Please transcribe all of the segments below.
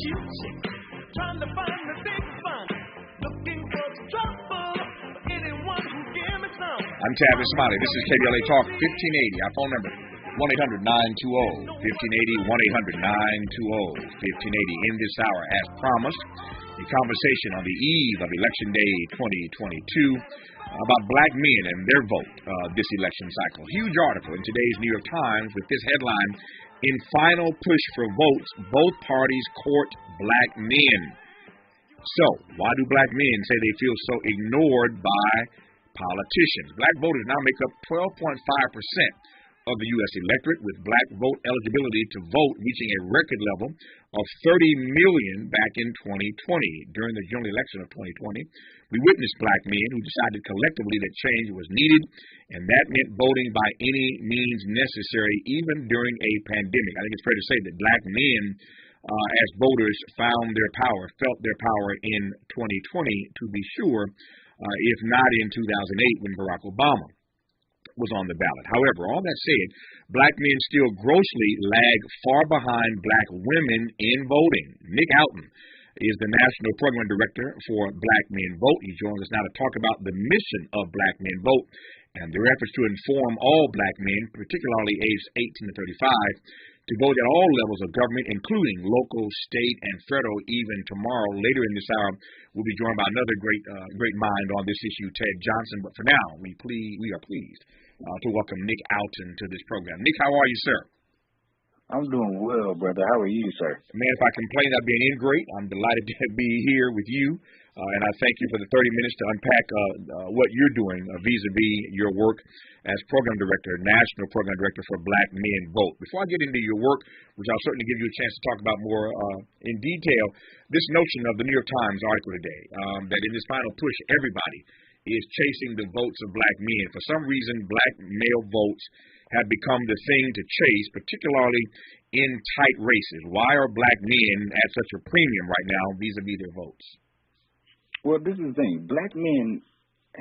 cute chick, trying to find the big fun, looking for some trouble, for anyone who give me some. I'm Tavis, Smiley. This is KBLA Talk 1580. Our phone number 1-800-920-1580. 1-800-920-1580. In this hour, as promised, a conversation on the eve of Election Day 2022 about black men and their vote this election cycle. Huge article in today's New York Times with this headline: in final push for votes, both parties court black men. So, why do black men say they feel so ignored by politicians? Black voters now make up 12.5% of the U.S. electorate, with black vote eligibility to vote reaching a record level of 30 million back in 2020. During the general election of 2020, we witnessed black men who decided collectively that change was needed, and that meant voting by any means necessary, even during a pandemic. I think it's fair to say that black men, as voters, felt their power in 2020, to be sure, if not in 2008 when Barack Obama was on the ballot. However, all that said, black men still grossly lag far behind black women in voting. Nick Houghton is the National Program Director for Black Men Vote. He joins us now to talk about the mission of Black Men Vote and their efforts to inform all black men, particularly aged 18 to 35, to vote at all levels of government, including local, state, and federal. Even tomorrow, later in this hour, we'll be joined by another great mind on this issue, Ted Johnson. But for now, we are pleased to welcome Nick Houghton to this program. Nick, how are you, sir? I'm doing well, brother. How are you, sir? Man, if I complain, I'd be in great. I'm delighted to be here with you, and I thank you for the 30 minutes to unpack what you're doing vis-a-vis your work as Program Director, National Program Director for Black Men Vote. Before I get into your work, which I'll certainly give you a chance to talk about more in detail, this notion of the New York Times article today, that in this final push, everybody is chasing the votes of black men. For some reason, black male votes have become the thing to chase, particularly in tight races. Why are black men at such a premium right now vis-a-vis their votes? Well, this is the thing. Black men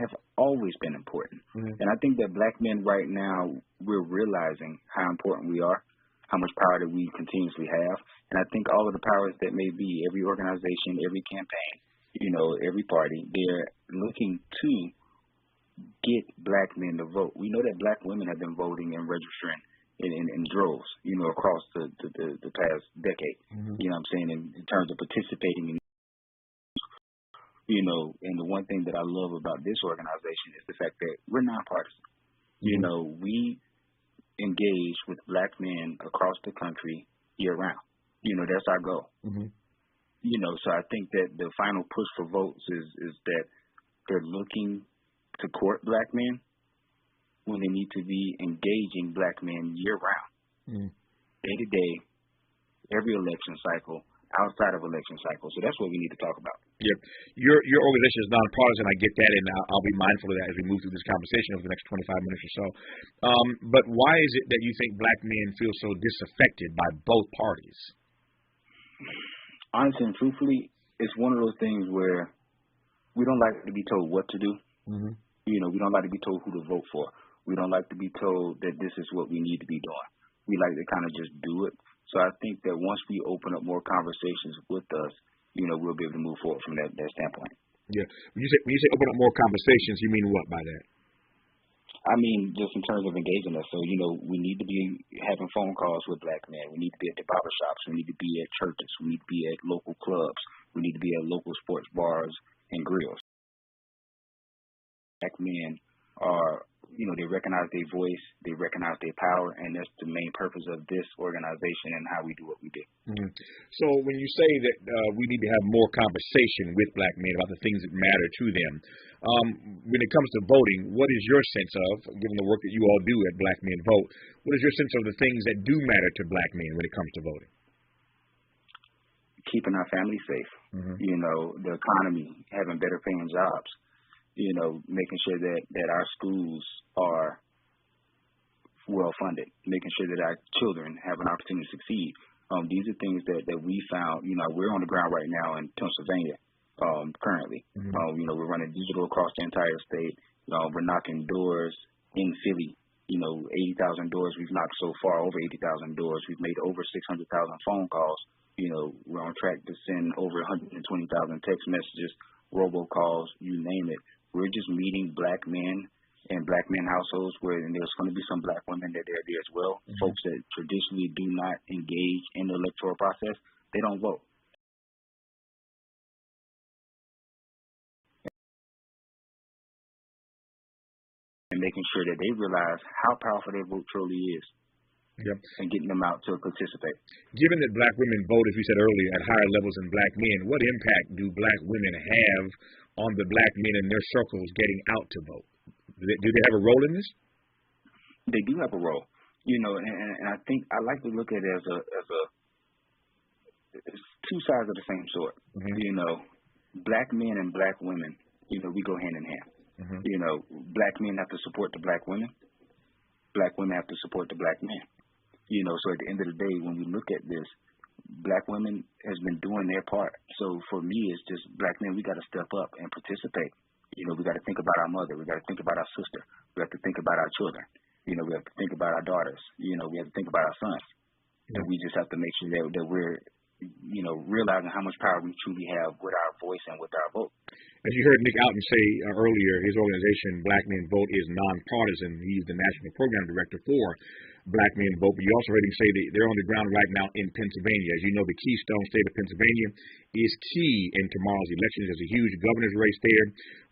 have always been important. Mm-hmm. And I think that black men right now, we're realizing how important we are, how much power that we continuously have. And I think all of the powers that may be, every organization, every campaign, every party, they're looking to get black men to vote. We know that black women have been voting and registering in droves, across the past decade. Mm-hmm. You know what I'm saying, in terms of participating in, and the one thing that I love about this organization is the fact that we're nonpartisan. Mm-hmm. We engage with black men across the country year round. That's our goal. Mm-hmm. So I think that the final push for votes is that they're looking to court black men when they need to be engaging black men year round, day to day, every election cycle, outside of election cycles. So that's what we need to talk about. Yep. Your organization is nonpartisan. I get that, and I'll be mindful of that as we move through this conversation over the next 25 minutes or so. But why is it that you think black men feel so disaffected by both parties? Honestly and truthfully, it's one of those things where we don't like to be told what to do. Mm-hmm. We don't like to be told who to vote for. We don't like to be told that this is what we need to be doing. We like to kind of just do it. So I think that once we open up more conversations with us, we'll be able to move forward from that standpoint. Yeah. When you say open up more conversations, you mean what by that? I mean, just in terms of engaging us. So, we need to be having phone calls with black men. We need to be at the barber shops. We need to be at churches. We need to be at local clubs. We need to be at local sports bars and grills. Black men are, they recognize their voice, they recognize their power, and that's the main purpose of this organization and how we do what we do. Mm-hmm. So when you say that we need to have more conversation with black men about the things that matter to them, when it comes to voting, what is your sense of, given the work that you all do at Black Men Vote, what is your sense of the things that do matter to black men when it comes to voting? Keeping our families safe, the economy, having better paying jobs, making sure that our schools are well funded, making sure that our children have an opportunity to succeed. These are things that we found. We're on the ground right now in Pennsylvania currently. Mm-hmm. We're running digital across the entire state. We're knocking doors in Philly. 80,000 doors we've knocked so far, over 80,000 doors. We've made over 600,000 phone calls We're on track to send over 120,000 text messages, robocalls, you name it. We're just meeting black men and black men households and there's going to be some black women that are there as well. Mm-hmm. Folks that traditionally do not engage in the electoral process, they don't vote. And making sure that they realize how powerful their vote truly is. Yep. And getting them out to participate. Given that black women vote, as we said earlier, at higher levels than black men, what impact do black women have on the black men in their circles getting out to vote? Do they have a role in this? They do have a role. And I think I like to look at it as it's two sides of the same sword. Mm-hmm. Black men and black women, we go hand in hand. Mm-hmm. Black men have to support the black women. Black women have to support the black men. So at the end of the day, when we look at this, black women has been doing their part. So for me, it's just black men, we got to step up and participate. We got to think about our mother. We got to think about our sister. We have to think about our children. We have to think about our daughters. We have to think about our sons. And we just have to make sure that we're, realizing how much power we truly have with our voice and with our vote. As you heard Nick Oughton say earlier, his organization, Black Men Vote, is nonpartisan. He's the national program director for Black Men Vote. But you also heard him say that they're on the ground right now in Pennsylvania. As you know, the keystone state of Pennsylvania is key in tomorrow's elections. There's a huge governor's race there,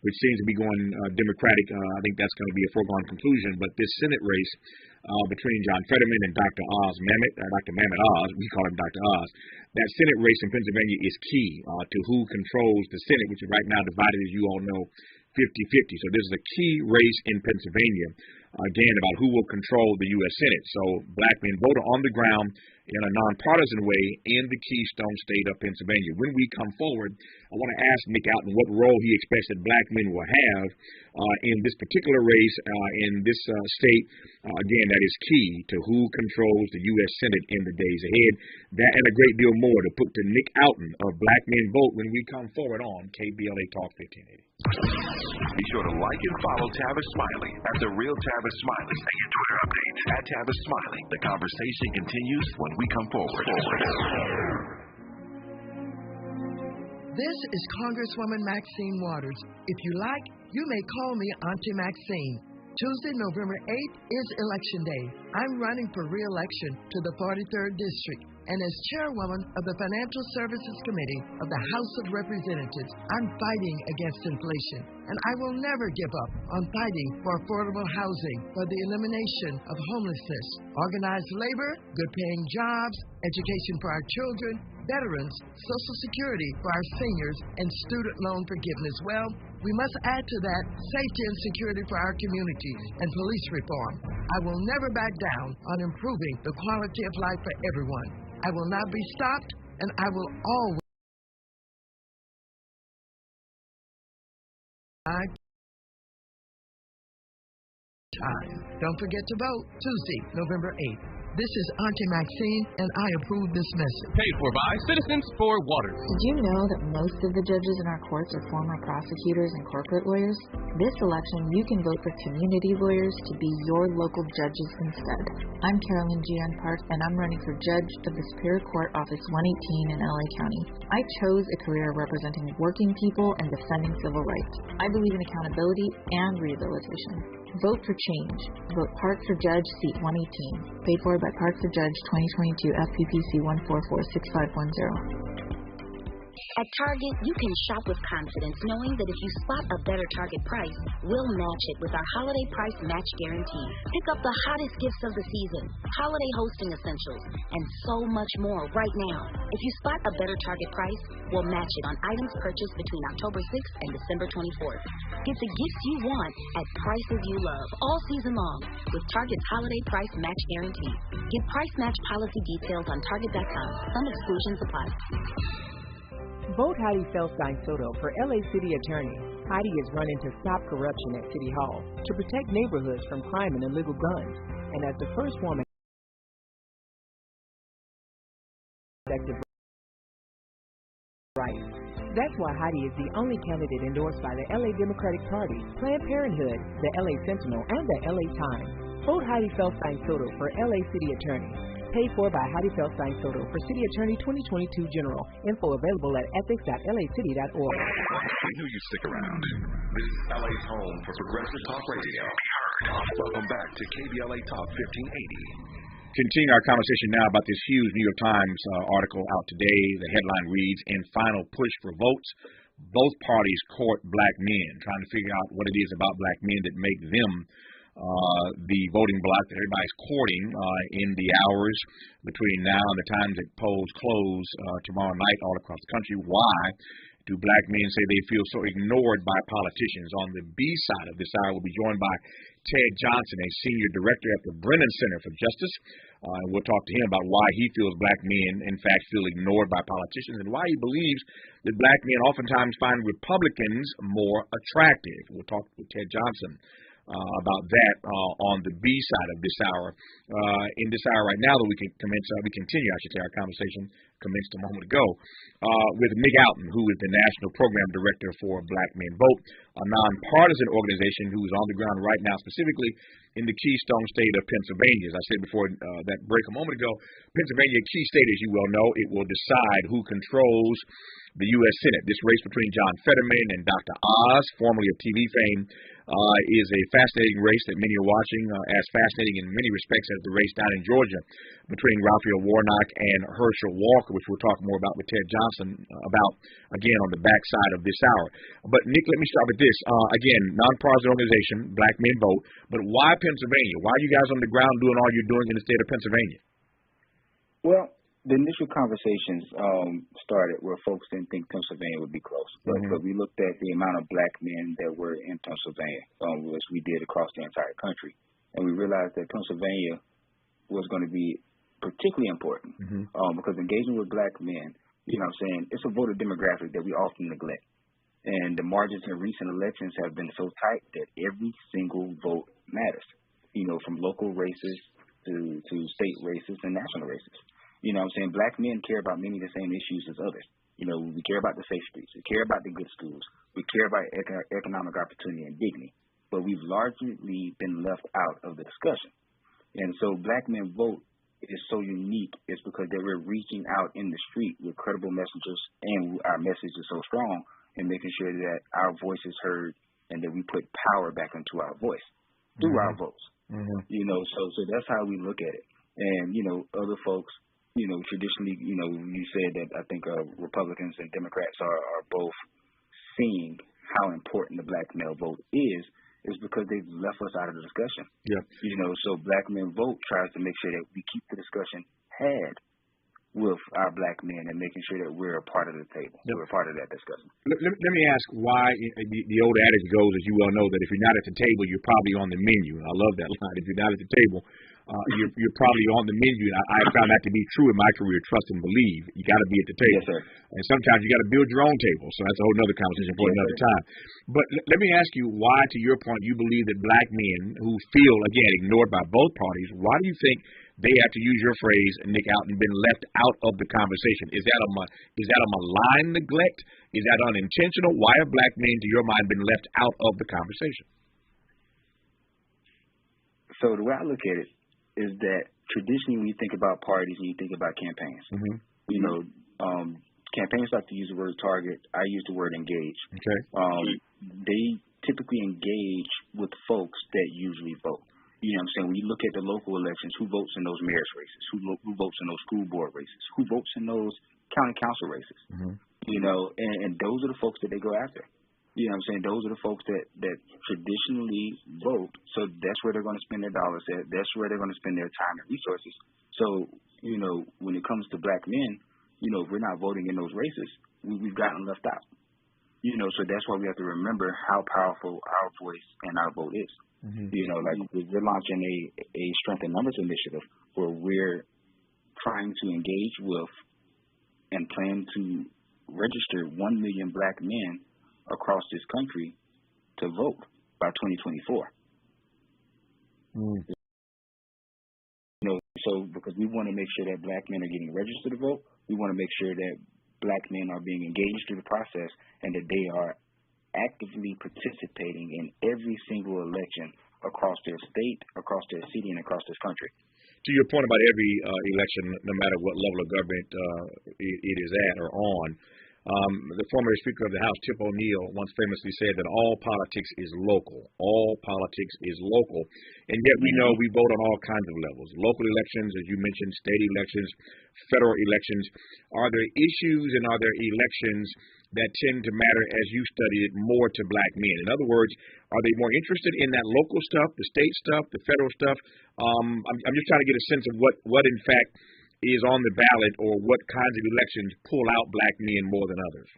which seems to be going Democratic. I think that's going to be a foregone conclusion. But this Senate race between John Fetterman and Dr. Dr. Mehmet Oz, we call him Dr. Oz, that Senate race in Pennsylvania is key to who controls the Senate, which is right now divided, as you all know, 50-50. So this is a key race in Pennsylvania, again, about who will control the U.S. Senate. So black men vote on the ground in a nonpartisan way in the keystone state of Pennsylvania. When we come forward, I want to ask Nick Oughton what role he expects that black men will have in this particular race in this state. Again, that is key to who controls the U.S. Senate in the days ahead. That and a great deal more to put to Nick Oughton of Black Men Vote when we come forward on KBLA Talk 1580. Be sure to like and follow Tavis Smiley at The Real Tavis Smiley and get Twitter updates at Tavis Smiley. The conversation continues when we come forward. This is Congresswoman Maxine Waters. If you like, you may call me Auntie Maxine. Tuesday, November 8th is Election Day. I'm running for re-election to the 43rd District, and as chairwoman of the Financial Services Committee of the House of Representatives, I'm fighting against inflation, and I will never give up on fighting for affordable housing, for the elimination of homelessness, organized labor, good-paying jobs, education for our children, veterans, Social Security for our seniors, and student loan forgiveness. Well, we must add to that safety and security for our communities and police reform. I will never back down on improving the quality of life for everyone. I will not be stopped, and I will always time. Don't forget to vote Tuesday, November 8th. This is Auntie Maxine, and I approve this message. Paid for by Citizens for Water. Did you know that most of the judges in our courts are former prosecutors and corporate lawyers? This election, you can vote for community lawyers to be your local judges instead. I'm Carolyn Gian Park, and I'm running for judge of the Superior Court Office 118 in LA County. I chose a career representing working people and defending civil rights. I believe in accountability and rehabilitation. Vote for change. Vote Park for Judge, seat 118. Paid for by Park for Judge 2022 FPPC 1446510. At Target, you can shop with confidence knowing that if you spot a better Target price, we'll match it with our holiday price match guarantee. Pick up the hottest gifts of the season, holiday hosting essentials, and so much more right now. If you spot a better Target price, we'll match it on items purchased between October 6th and December 24th. Get the gifts you want at prices you love all season long with Target's holiday price match guarantee. Get price match policy details on Target.com. Some exclusions apply. Vote Heidi Feldstein Soto for LA City Attorney. Heidi is running to stop corruption at City Hall, to protect neighborhoods from crime and illegal guns, and as the first woman rights. That's why Heidi is the only candidate endorsed by the LA Democratic Party, Planned Parenthood, the LA Sentinel, and the LA Times. Vote Heidi Feldstein Soto for LA City Attorney. Paid for by Heidi Feldstein Soto for City Attorney 2022 General. Info available at ethics.lacity.org. We knew you'd stick around. This is LA's home for progressive talk radio. Welcome back to KBLA Talk 1580. Continue our conversation now about this huge New York Times article out today. The headline reads, "In Final Push for Votes, Both Parties Court Black Men," trying to figure out what it is about black men that make them the voting bloc that everybody's courting in the hours between now and the time that polls close tomorrow night all across the country. Why do black men say they feel so ignored by politicians? On the B side of this hour, we'll be joined by Ted Johnson, a senior director at the Brennan Center for Justice. We'll talk to him about why he feels black men, in fact, feel ignored by politicians and why he believes that black men oftentimes find Republicans more attractive. We'll talk with Ted Johnson about that on the B side of this hour. In this hour right now, that we continue, our conversation commenced a moment ago, with Nick Oughton, who is the National Program Director for Black Men Vote, a nonpartisan organization who is on the ground right now, specifically in the Keystone State of Pennsylvania. As I said before that break a moment ago, Pennsylvania, a key state, as you well know, it will decide who controls the U.S. Senate. This race between John Fetterman and Dr. Oz, formerly of TV fame, is a fascinating race that many are watching, as fascinating in many respects as the race down in Georgia between Raphael Warnock and Herschel Walker, which we'll talk more about with Ted Johnson about, again, on the backside of this hour. But, Nick, let me start with this. Again, nonpartisan organization, Black Men Vote, but why Pennsylvania? Why are you guys on the ground doing all you're doing in the state of Pennsylvania? Well, the initial conversations started where folks didn't think Pennsylvania would be close. But we looked at the amount of black men that were in Pennsylvania, as we did across the entire country. And we realized that Pennsylvania was going to be particularly important because engaging with black men, you know what I'm saying, it's a voter demographic that we often neglect. And the margins in recent elections have been so tight that every single vote matters, you know, from local races to state races and national races. You know what I'm saying? Black men care about many of the same issues as others. You know, we care about the safe streets. We care about the good schools. We care about economic opportunity and dignity. But we've largely been left out of the discussion. And so Black Men Vote is so unique. It's because that we're reaching out in the street with credible messengers, and our message is so strong in making sure that our voice is heard and that we put power back into our voice through our votes. You know, so that's how we look at it. And, you know, other folks, you know, traditionally, you know, you said that I think Republicans and Democrats are both seeing how important the black male vote is because they've left us out of the discussion. Yeah. You know, so Black Men Vote tries to make sure that we keep the discussion had with our black men and making sure that we're a part of the table. Yep. We're a part of that discussion. Let me ask why the old adage goes, as you well know, that if you're not at the table, you're probably on the menu. I love that line. If you're not at the table, you're probably on the menu. I found that to be true in my career. Trust and believe. You got to be at the table. Yes, sir. And sometimes you got to build your own table. So that's a whole other conversation for another time. But let me ask you why, to your point, you believe that black men who feel, again, ignored by both parties, why do you think they have to use your phrase, Nick Oughton, been left out of the conversation? Is that a malign neglect? Is that unintentional? Why have black men, to your mind, been left out of the conversation? So the way I look at it is that traditionally when you think about parties and you think about campaigns, you know, campaigns like to use the word target. I use the word engage. Okay. They typically engage with folks that usually vote. You know what I'm saying? When you look at the local elections, who votes in those mayor's races? Who votes in those school board races? Who votes in those county council races? You know, and those are the folks that they go after. You know what I'm saying? Those are the folks that traditionally vote. So that's where they're going to spend their dollars at. That's where they're going to spend their time and resources. So, you know, when it comes to black men, you know, if we're not voting in those races, we've gotten left out. You know, so that's why we have to remember how powerful our voice and our vote is. You know, like we're launching a Strength in Numbers initiative where we're trying to engage with and plan to register 1 million black men across this country to vote by 2024. You know, so because we want to make sure that black men are getting registered to vote, we want to make sure that black men are being engaged through the process and that they are actively participating in every single election across their state, across their city, and across this country. to your point about every election, no matter what level of government it is at or on, the former Speaker of the House, Tip O'Neill, once famously said that all politics is local. All politics is local. And yet we know we vote on all kinds of levels. Local elections, as you mentioned, state elections, federal elections. Are there issues and are there elections that tend to matter, as you studied it, more to black men? In other words, are they more interested in that local stuff, the state stuff, the federal stuff? I'm just trying to get a sense of what in fact is on the ballot, or what kinds of elections pull out black men more than others.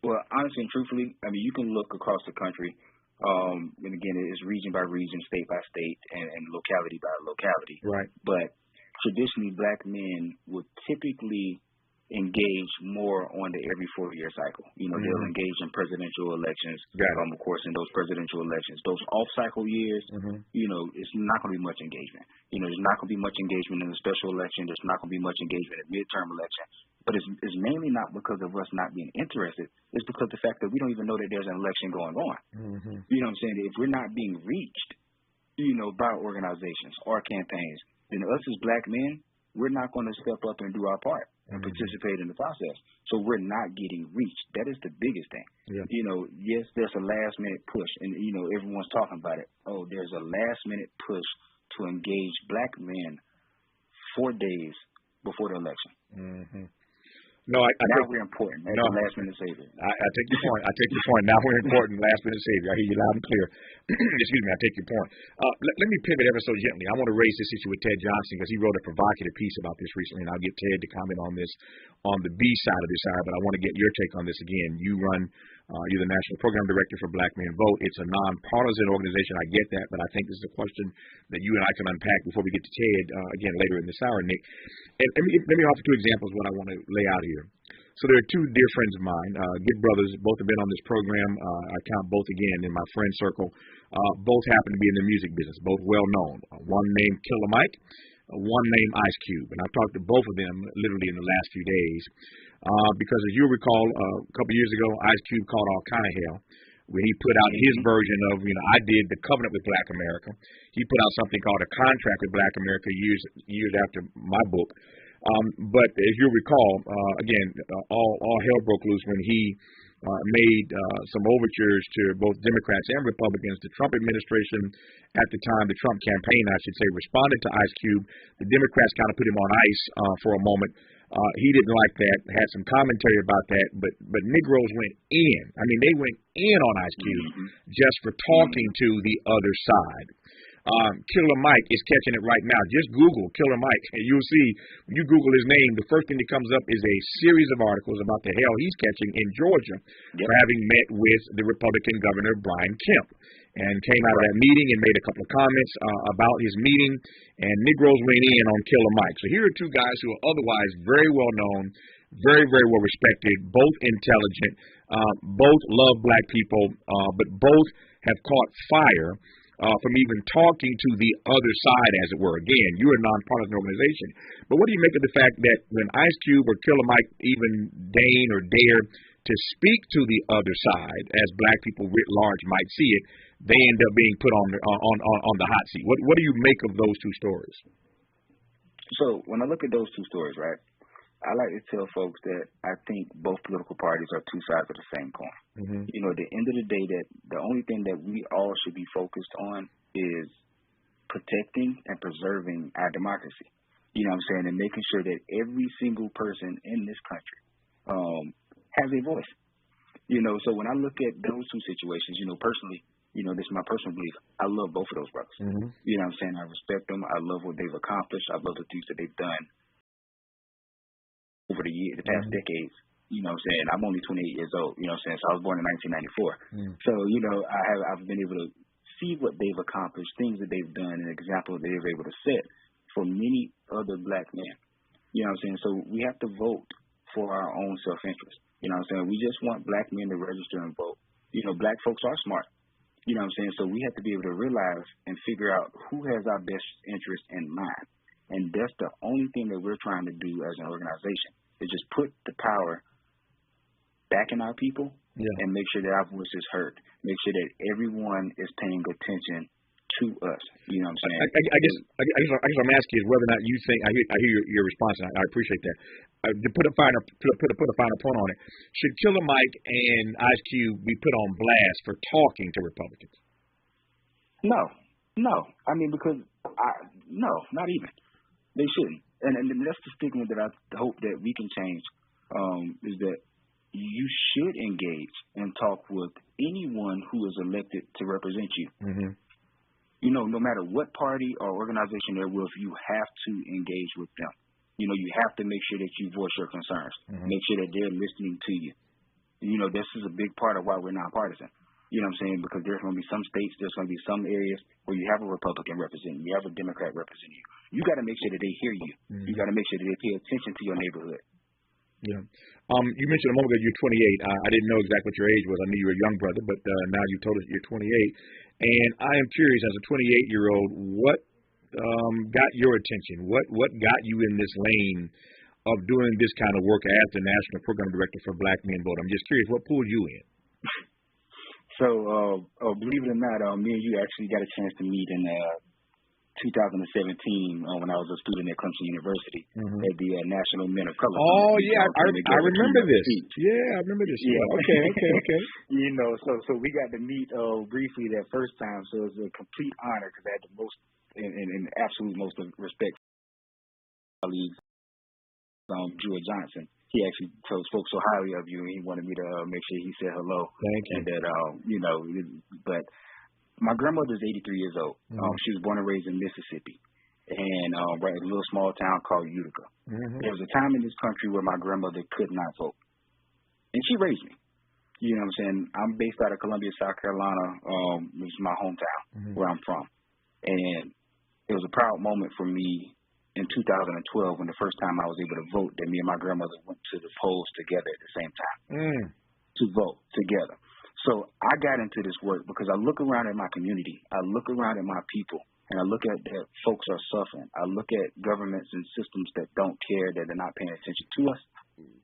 Well, honestly and truthfully, I mean, you can look across the country, and again, it's region by region, state by state, and locality by locality. Right. But traditionally, black men would typically engage more on the every 4-year cycle. You know, they'll engage in presidential elections. Of course, in those presidential elections, those off-cycle years, you know, it's not going to be much engagement. You know, there's not going to be much engagement in the special election. There's not going to be much engagement in the midterm election. But it's mainly not because of us not being interested. It's because of the fact that we don't even know that there's an election going on. You know what I'm saying? If we're not being reached, you know, by organizations or campaigns, then us as black men, we're not going to step up and do our part and participate in the process. So we're not getting reached. That is the biggest thing. You know, yes, there's a last-minute push, and, you know, everyone's talking about it. Oh, there's a last-minute push to engage black men 4 days before the election. No, now we're important. That's the last-minute savior. I take your point. I take your point. Now we're important, last-minute savior. I hear you loud and clear. Excuse me. I take your point. Let me pivot ever so gently. I want to raise this issue with Ted Johnson because he wrote a provocative piece about this recently, and I'll get Ted to comment on this on the B side of this hour, but I want to get your take on this again. You're the National Program Director for Black Men Vote. It's a nonpartisan organization. I get that, but I think this is a question that you and I can unpack before we get to Ted again later in this hour, Nick. And let me offer 2 examples of what I want to lay out here. So there are 2 dear friends of mine, good brothers. Both have been on this program. I count both again in my friend circle. Both happen to be in the music business, both well known. One named Killer Mike, one named Ice Cube. And I've talked to both of them literally in the last few days. Because as you'll recall, a couple years ago, Ice Cube caught all kind of hell when he put out his version of, you know, I did the covenant with Black America. He put out something called a contract with Black America years after my book. But as you'll recall, again, all hell broke loose when he made some overtures to both Democrats and Republicans. The Trump administration at the time, the Trump campaign, I should say, responded to Ice Cube. The Democrats kind of put him on ice for a moment. He didn't like that, had some commentary about that, but Negroes went in. I mean, they went in on Ice Cube just for talking to the other side. Killer Mike is catching it right now. Just Google Killer Mike, and you'll see, when you Google his name, the first thing that comes up is a series of articles about the hell he's catching in Georgia for having met with the Republican Governor Brian Kemp, and came out of that meeting and made a couple of comments about his meeting, and Negroes went in on Killer Mike. So here are 2 guys who are otherwise very well known, very, very well respected, both intelligent, both love black people, but both have caught fire from even talking to the other side, as it were. Again, you're a nonpartisan organization. But what do you make of the fact that when Ice Cube or Killer Mike even deign or dare to speak to the other side, as black people writ large might see it, they end up being put on the hot seat? What do you make of those 2 stories? So when I look at those 2 stories, right, I like to tell folks that I think both political parties are 2 sides of the same coin. You know, at the end of the day, that the only thing that we all should be focused on is protecting and preserving our democracy. You know what I'm saying? And making sure that every single person in this country has a voice. You know, so when I look at those 2 situations, you know, personally, you know, this is my personal belief. I love both of those brothers. You know what I'm saying? I respect them. I love what they've accomplished. I love the things that they've done over the past decades. You know what I'm saying? I'm only 28 years old. You know what I'm saying? So I was born in 1994. So, you know, I've been able to see what they've accomplished, things that they've done, and examples that they're able to set for many other black men. You know what I'm saying? So we have to vote for our own self-interest. You know what I'm saying? We just want black men to register and vote. You know, black folks are smart. You know what I'm saying? So we have to be able to realize and figure out who has our best interest in mind. And that's the only thing that we're trying to do as an organization, is just put the power back in our people and make sure that our voice is heard. Make sure that everyone is paying attention to us. You know what I'm saying? I guess I'm asking is whether or not you think I hear your response, and I appreciate that. To put a finer point on it, should Killer Mike and Ice Cube be put on blast for talking to Republicans? No. I mean, because no, not even. They shouldn't. And that's the stigma that I hope that we can change. Is that you should engage and talk with anyone who is elected to represent you. Mm-hmm. You know, no matter what party or organization they're with, you have to engage with them. You know, you have to make sure that you voice your concerns. Mm-hmm. Make sure that they're listening to you. You know, this is a big part of why we're nonpartisan. You know what I'm saying? Because there's going to be some states, there's going to be some areas where you have a Republican representing you, have a Democrat representing you. You got to make sure that they hear you. Mm-hmm. You got to make sure that they pay attention to your neighborhood. Yeah. You mentioned a moment ago you're 28. I didn't know exactly what your age was. I knew you were a young brother, but now you told us you're 28. And I am curious, as a 28-year-old, what got your attention? What got you in this lane of doing this kind of work as the National Program Director for Black Men Vote? I'm just curious, what pulled you in? So, believe it or not, me and you actually got a chance to meet in 2017 when I was a student at Clemson University at the National Men of Color. Oh, yeah, I remember this. Yeah, I remember this. Yeah. Okay. You know, so we got to meet briefly that first time, so it was a complete honor because I had the most, and absolute most respect for my colleagues, Jewel Johnson. He actually spoke so highly of you, and he wanted me to make sure he said hello. Thank you. And that, you know, but my grandmother's 83 years old. She was born and raised in Mississippi, and right in a little small town called Utica. There was a time in this country where my grandmother could not vote, and she raised me. You know what I'm saying? I'm based out of Columbia, South Carolina, which is my hometown, where I'm from. And it was a proud moment for me in 2012 when the first time I was able to vote that me and my grandmother went to the polls together at the same time to vote together. So I got into this work because I look around at my community, I look around at my people, and I look at that folks are suffering. I look at governments and systems that don't care, that are not paying attention to us.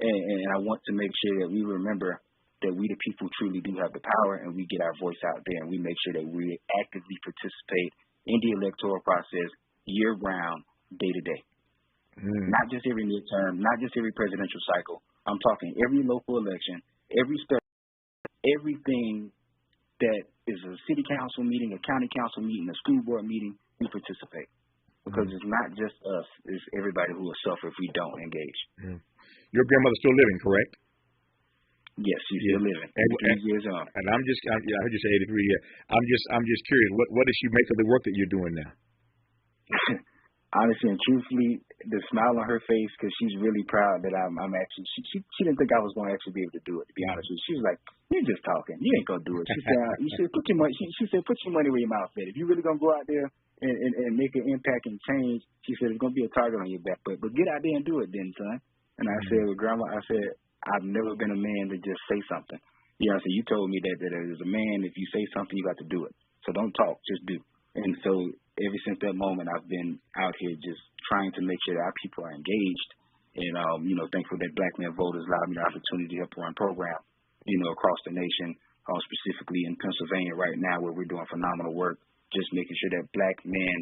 And I want to make sure that we remember that we the people truly do have the power, and we get our voice out there, and we make sure that we actively participate in the electoral process year-round, day-to-day. Not just every midterm, not just every presidential cycle. I'm talking every local election, every special, everything that is a city council meeting, a county council meeting, a school board meeting, we participate. Because it's not just us, it's everybody who will suffer if we don't engage. Your grandmother's still living, correct? Yes, she's still living. 83 years old. And I heard you say 83 years. I'm just curious, what does she make of the work that you're doing now? Honestly and truthfully, the smile on her face, because she's really proud that I'm actually, she didn't think I was going to actually be able to do it, to be honest with you. She was like, you're just talking. You ain't going to do it. She said, you should put your money, she said, put your money where your mouth is. If you're really going to go out there and make an impact and change, she said, there's going to be a target on your back. But get out there and do it then, son. And I said, well, Grandma, I've never been a man to just say something. You know, so you told me that as a man, if you say something, you got to do it. So don't talk, just do. And so ever since that moment, I've been out here just trying to make sure that our people are engaged. And, you know, thankful that Black Men Voters allowed me the opportunity to help run program, you know, across the nation, specifically in Pennsylvania right now where we're doing phenomenal work, just making sure that Black men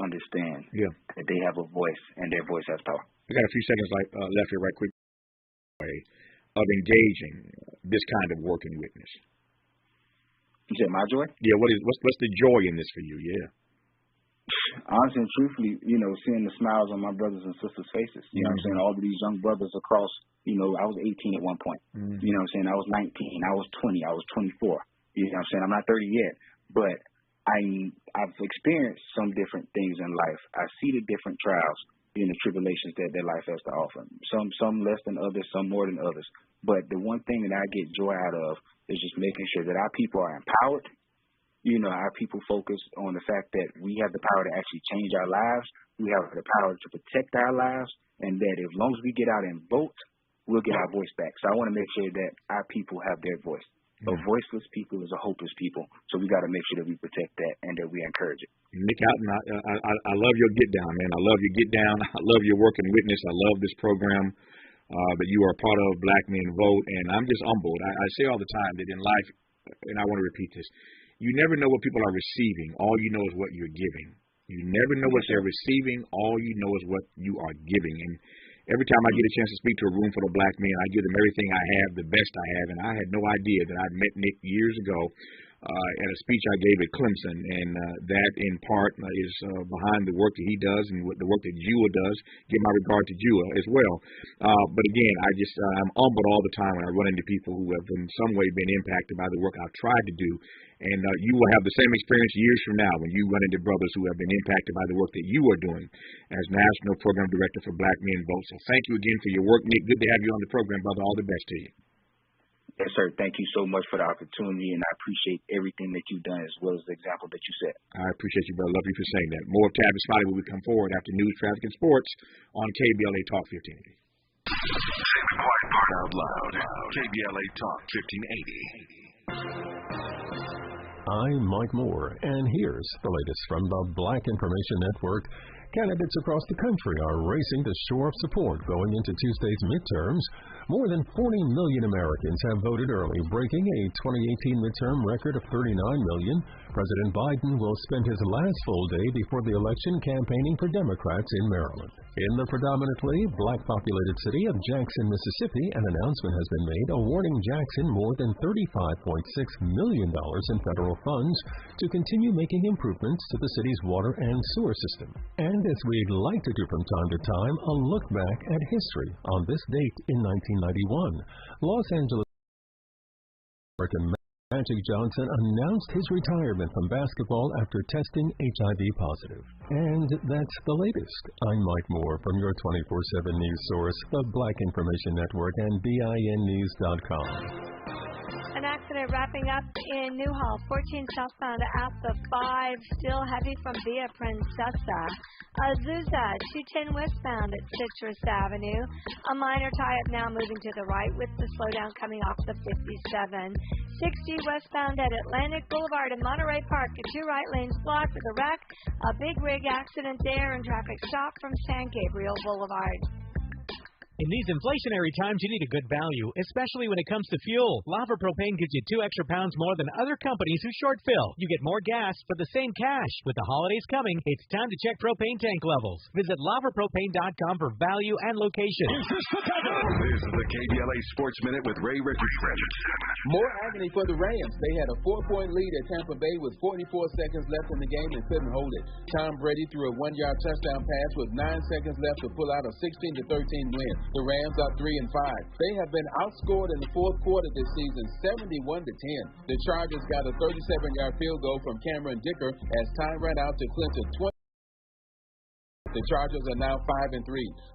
understand that they have a voice and their voice has power. We got a few seconds left here right quick of engaging this kind of work and witness. You said my joy? Yeah, what's the joy in this for you? Yeah. Honestly and truthfully, you know, seeing the smiles on my brothers and sisters' faces. You know what I'm saying? All of these young brothers across, you know, I was 18 at one point. You know what I'm saying? I was 19, I was 20, I was 24. You know what I'm saying? I'm not 30 yet, but I've experienced some different things in life. I see the different trials and the tribulations that life has to offer. Some less than others, some more than others. But the one thing that I get joy out of is just making sure that our people are empowered. You know, our people focus on the fact that we have the power to actually change our lives. We have the power to protect our lives, and that as long as we get out and vote, we'll get our voice back. So I want to make sure that our people have their voice. A voiceless people is a hopeless people. So we got to make sure that we protect that and that we encourage it. Nick Houghton, I love your get down, man. I love your get down. I love your work and witness. I love this program that you are a part of, Black Men Vote. And I'm just humbled. I say all the time that in life, and I want to repeat this, you never know what people are receiving. All you know is what you're giving. You never know what they're receiving. All you know is what you are giving. And every time I get a chance to speak to a room full of black men, I give them everything I have, the best I have. And I had no idea that I'd met Nick years ago at a speech I gave at Clemson, and that in part is behind the work that he does and the work that Jua does. Give my regard to Jua as well. But again, I'm humbled all the time when I run into people who have in some way been impacted by the work I've tried to do. And you will have the same experience years from now when you run into brothers who have been impacted by the work that you are doing as National Program Director for Black Men Vote. So thank you again for your work, Nick. Good to have you on the program, brother. All the best to you. Yes, sir. Thank you so much for the opportunity, and I appreciate everything that you've done as well as the example that you set. I appreciate you, brother. Love you for saying that. More of Tavis Smiley when we come forward after news, traffic, and sports on KBLA Talk 1580. Say the quiet part out loud. KBLA Talk 1580. I'm Mike Moore, and here's the latest from the Black Information Network. Candidates across the country are racing to shore up support going into Tuesday's midterms. More than 40 million Americans have voted early, breaking a 2018 midterm record of 39 million. President Biden will spend his last full day before the election campaigning for Democrats in Maryland. In the predominantly black-populated city of Jackson, Mississippi, an announcement has been made awarding Jackson more than $35.6 million in federal funds to continue making improvements to the city's water and sewer system. And as we'd like to do from time to time, a look back at history on this date in 1991. Los Angeles American Magic Johnson announced his retirement from basketball after testing HIV positive. And that's the latest. I'm Mike Moore from your 24/7 news source, the Black Information Network and BINnews.com. An accident wrapping up in Newhall, 14 southbound at the 5, still heavy from Via Princesa. Azusa, 210 westbound at Citrus Avenue. A minor tie-up now moving to the right with the slowdown coming off the 57. 60 westbound at Atlantic Boulevard and Monterey Park. 2 right lanes blocked with a wreck. A big rig accident there and traffic stop from San Gabriel Boulevard. In these inflationary times, you need a good value, especially when it comes to fuel. Lava Propane gives you 2 extra pounds more than other companies who short fill. You get more gas for the same cash. With the holidays coming, it's time to check propane tank levels. Visit lavapropane.com for value and location. This is the KBLA Sports Minute with Ray Richardson. More agony for the Rams. They had a 4-point lead at Tampa Bay with 44 seconds left in the game and couldn't hold it. Tom Brady threw a 1-yard touchdown pass with 9 seconds left to pull out a 16-13 win. The Rams are 3-5. They have been outscored in the fourth quarter this season, 71-10. The Chargers got a 37-yard field goal from Cameron Dicker as time ran out to clinch a 20. The Chargers are now 5-3.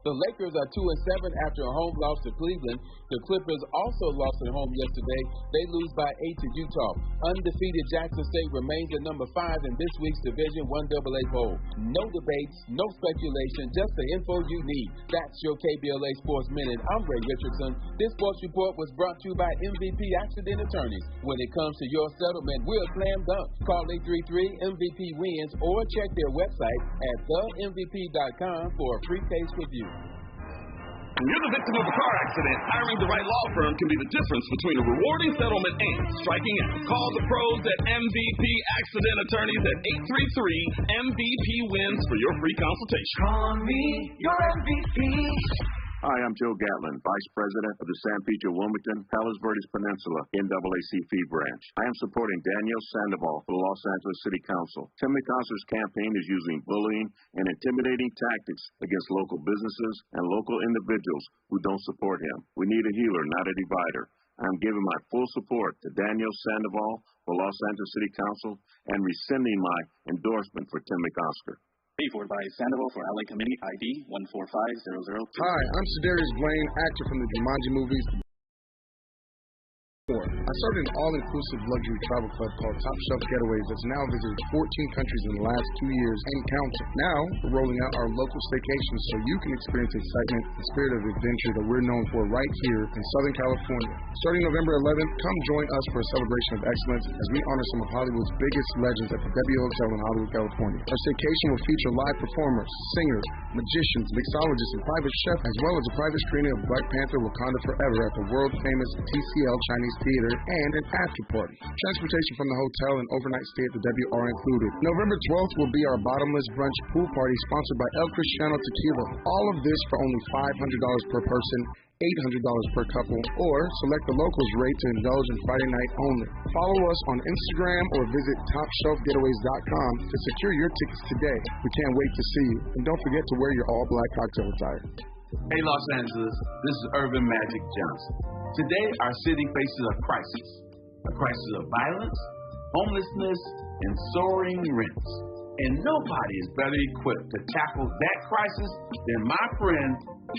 The Lakers are 2-7 after a home loss to Cleveland. The Clippers also lost at home yesterday. They lose by 8 to Utah. Undefeated Jackson State remains at number 5 in this week's Division I AA poll. No debates, no speculation, just the info you need. That's your KBLA Sports Minute. I'm Ray Richardson. This sports report was brought to you by MVP Accident Attorneys. When it comes to your settlement, we're a slam dunk. Call 833-MVP-WINS or check their website at themvp.com for a free case review. When you're the victim of a car accident, hiring the right law firm can be the difference between a rewarding settlement and striking out. Call the pros at MVP Accident Attorneys at 833-MVP-WINS for your free consultation. Call me your MVP. Hi, I'm Joe Gatlin, Vice President of the San Pedro Wilmington, Palos Verdes Peninsula NAACP Feed Branch. I am supporting Daniel Sandoval for the Los Angeles City Council. Tim McCoster's campaign is using bullying and intimidating tactics against local businesses and local individuals who don't support him. We need a healer, not a divider. I'm giving my full support to Daniel Sandoval for Los Angeles City Council and rescinding my endorsement for Tim McCoster. Forward by Sandoval for LA Committee ID 14500. Hi, I'm Sedarius Blaine, actor from the Jumanji movies. I started an all-inclusive luxury travel club called Top Shelf Getaways that's now visited 14 countries in the last 2 years and counting. Now, we're rolling out our local staycations so you can experience the excitement and spirit of adventure that we're known for right here in Southern California. Starting November 11th, come join us for a celebration of excellence as we honor some of Hollywood's biggest legends at the W Hotel in Hollywood, California. Our staycation will feature live performers, singers, magicians, mixologists, and private chefs, as well as a private screening of Black Panther Wakanda Forever at the world-famous TCL Chinese theater, and an after party. Transportation from the hotel and overnight stay at the W are included. November 12th will be our bottomless brunch pool party sponsored by El Cristiano Tequila. All of this for only $500 per person, $800 per couple, or select the locals rate to indulge in Friday night only. Follow us on Instagram or visit TopShelfGetaways.com to secure your tickets today. We can't wait to see you. And don't forget to wear your all-black cocktail attire. Hey, Los Angeles, this is Urban Magic Johnson. Today, our city faces a crisis of violence, homelessness, and soaring rents. And nobody is better equipped to tackle that crisis than my friend,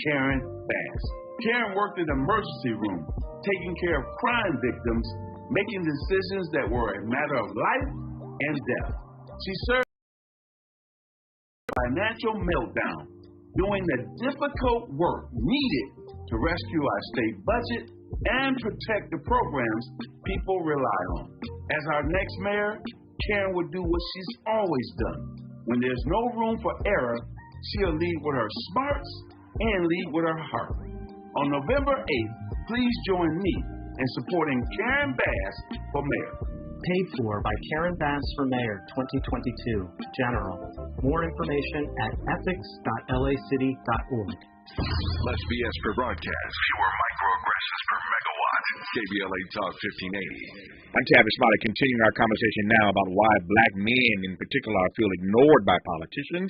Karen Bass. Karen worked in the emergency room, taking care of crime victims, making decisions that were a matter of life and death. She served a financial meltdown, doing the difficult work needed to rescue our state budget and protect the programs people rely on. As our next mayor, Karen would do what she's always done. When there's no room for error, she'll lead with her smarts and lead with her heart. On November 8th, please join me in supporting Karen Bass for mayor. Paid for by Karen Bass for Mayor 2022. General. More information at ethics.lacity.org. Less BS per broadcast. Fewer microaggressions per megawatt. KBLA Talk 1580. I'm Tavis, Smiley, continuing our conversation now about why black men in particular feel ignored by politicians.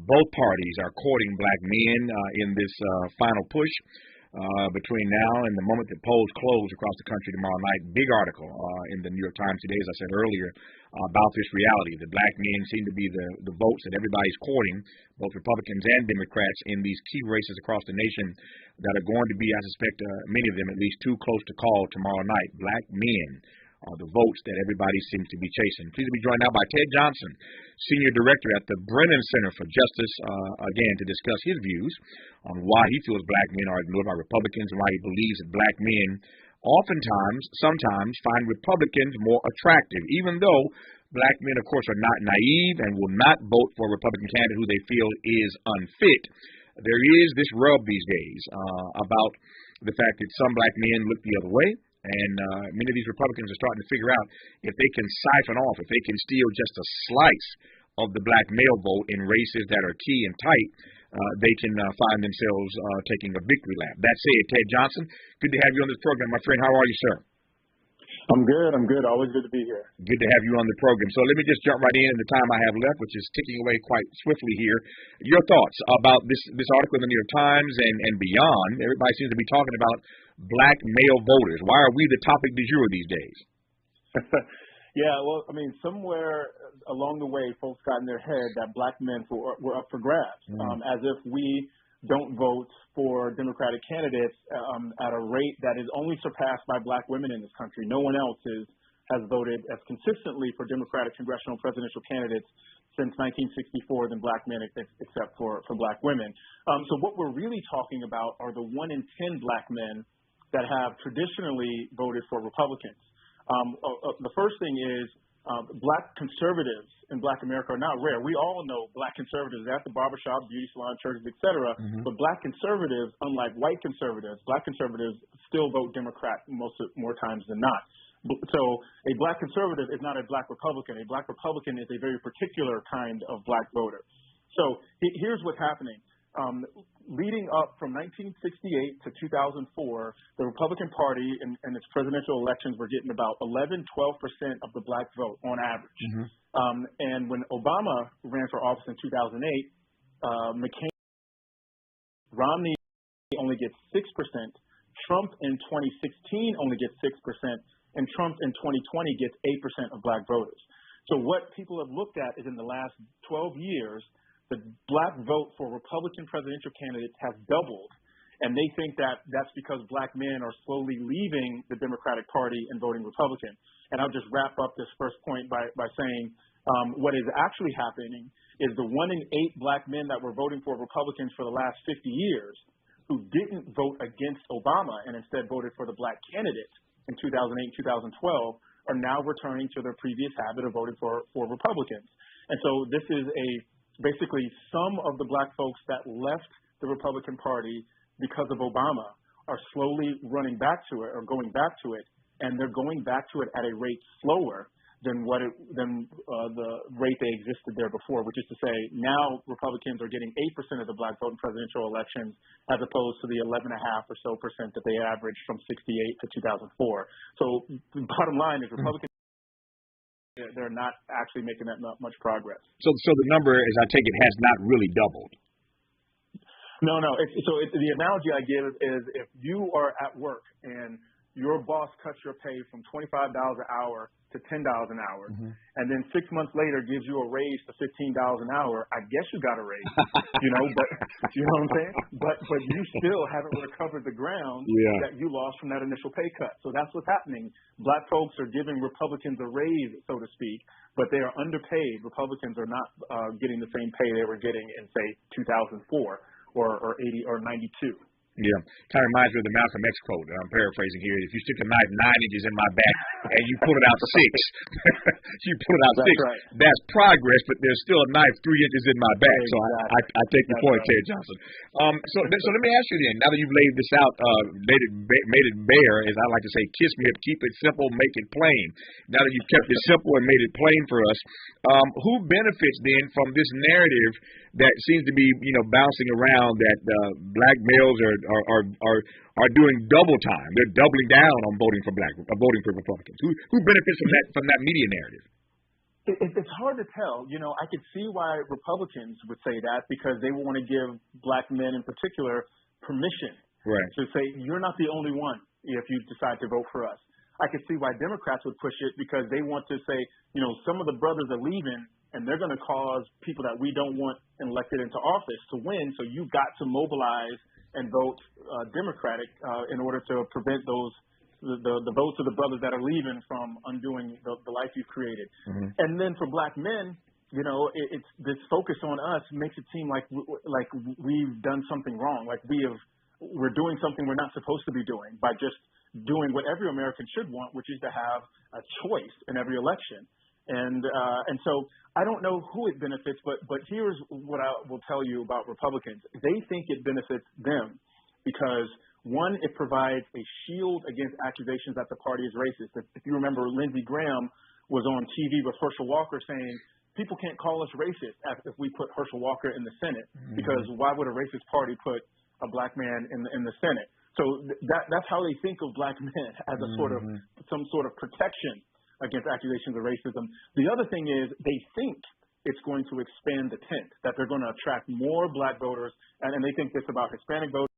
Both parties are courting black men in this final push. Between now and the moment that polls close across the country tomorrow night. Big article in the New York Times today, as I said earlier, about this reality. The black men seem to be the votes that everybody's courting, both Republicans and Democrats, in these key races across the nation that are going to be, I suspect, many of them at least too close to call tomorrow night. Black men are the votes that everybody seems to be chasing. Pleased to be joined now by Ted Johnson, Senior Director at the Brennan Center for Justice, again, to discuss his views on why he feels black men are ignored by Republicans and why he believes that black men sometimes find Republicans more attractive, even though black men, of course, are not naive and will not vote for a Republican candidate who they feel is unfit. There is this rub these days about the fact that some black men look the other way. And many of these Republicans are starting to figure out if they can siphon off, if they can steal just a slice of the black male vote in races that are key and tight, they can find themselves taking a victory lap. That said, Ted Johnson, good to have you on this program, my friend. How are you, sir? I'm good. Always good to be here. Good to have you on the program. So let me just jump right in the time I have left, which is ticking away quite swiftly here. Your thoughts about this article in the New York Times and beyond. Everybody seems to be talking about black male voters. Why are we the topic du jour these days? Yeah, well, I mean, somewhere along the way, folks got in their head that black men were up for grabs, as if we don't vote for Democratic candidates at a rate that is only surpassed by black women in this country. No one else has voted as consistently for Democratic congressional presidential candidates since 1964 than black men, except for black women. So what we're really talking about are the 1 in 10 black men that have traditionally voted for Republicans. The first thing is black conservatives in black America are not rare. We all know black conservatives at the barbershop, beauty salon, churches, et cetera. But black conservatives, unlike white conservatives, black conservatives still vote Democrat more times than not. So a black conservative is not a black Republican. A black Republican is a very particular kind of black voter. So here's what's happening. Leading up from 1968 to 2004, the Republican Party in its presidential elections were getting about 11-12% of the black vote on average. And when Obama ran for office in 2008, Romney only gets 6%, Trump in 2016 only gets 6%, and Trump in 2020 gets 8% of black voters. So what people have looked at is in the last 12 years, the black vote for Republican presidential candidates has doubled, and they think that that's because black men are slowly leaving the Democratic Party and voting Republican. And I'll just wrap up this first point by saying what is actually happening is the 1 in 8 black men that were voting for Republicans for the last 50 years who didn't vote against Obama and instead voted for the black candidate in 2008 and 2012 are now returning to their previous habit of voting for Republicans. And so this is basically some of the black folks that left the Republican Party because of Obama are slowly running back to it or going back to it, and they're going back to it at a rate slower than the rate they existed there before, which is to say now Republicans are getting 8% of the black vote in presidential elections as opposed to the 11.5% or so that they averaged from 68 to 2004. So the bottom line is Republicans, they're not actually making that much progress. So the number, as I take it, has not really doubled. No. The analogy I give is if you are at work and your boss cuts your pay from $25 an hour to $10 an hour, and then 6 months later gives you a raise to $15 an hour, I guess you got a raise, but you know what I'm saying? But you still haven't recovered the ground that you lost from that initial pay cut. So that's what's happening. Black folks are giving Republicans a raise, so to speak, but they are underpaid. Republicans are not getting the same pay they were getting in, say, 2004 or 80 or 92. Yeah, kind of reminds me of the Malcolm X quote. I'm paraphrasing here. If you stick a knife 9 inches in my back and you pull it out 6, you pull it out that's 6. Right. That's progress, but there's still a knife 3 inches in my back. Exactly. So I take your point, Ted Johnson. So let me ask you then. Now that you've laid this out, made it bare, as I like to say, kiss me up, keep it simple, make it plain. Now that you've kept it simple and made it plain for us, who benefits then from this narrative that seems to be, bouncing around that black males are doing double time? They're doubling down on voting for Republicans. Who benefits from that media narrative? It's hard to tell. I could see why Republicans would say that because they want to give black men in particular permission to say you're not the only one if you decide to vote for us. I could see why Democrats would push it because they want to say, some of the brothers are leaving and they're going to cause people that we don't want elected into office to win. So you've got to mobilize and vote Democratic in order to prevent the votes of the brothers that are leaving from undoing the life you've created. And then for black men, it's this focus on us makes it seem like we've done something wrong, like we're doing something we're not supposed to be doing by just doing what every American should want, which is to have a choice in every election. And so I don't know who it benefits, but here's what I will tell you about Republicans. They think it benefits them because, one, it provides a shield against accusations that the party is racist. If you remember, Lindsey Graham was on TV with Herschel Walker saying, people can't call us racist if we put Herschel Walker in the Senate, because why would a racist party put a black man in the Senate? So that's how they think of black men, as a some sort of protection against accusations of racism. The other thing is they think it's going to expand the tent, that they're going to attract more black voters, and they think this about Hispanic voters.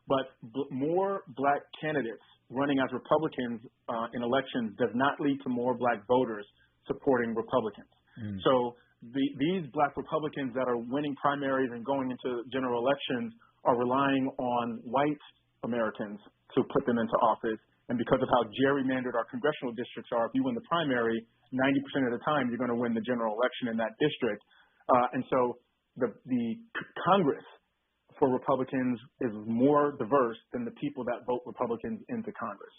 But more black candidates running as Republicans in elections does not lead to more black voters supporting Republicans. So these black Republicans that are winning primaries and going into general elections are relying on white Americans to put them into office. And because of how gerrymandered our congressional districts are, if you win the primary, 90% of the time you're going to win the general election in that district. And so the Congress for Republicans is more diverse than the people that vote Republicans into Congress.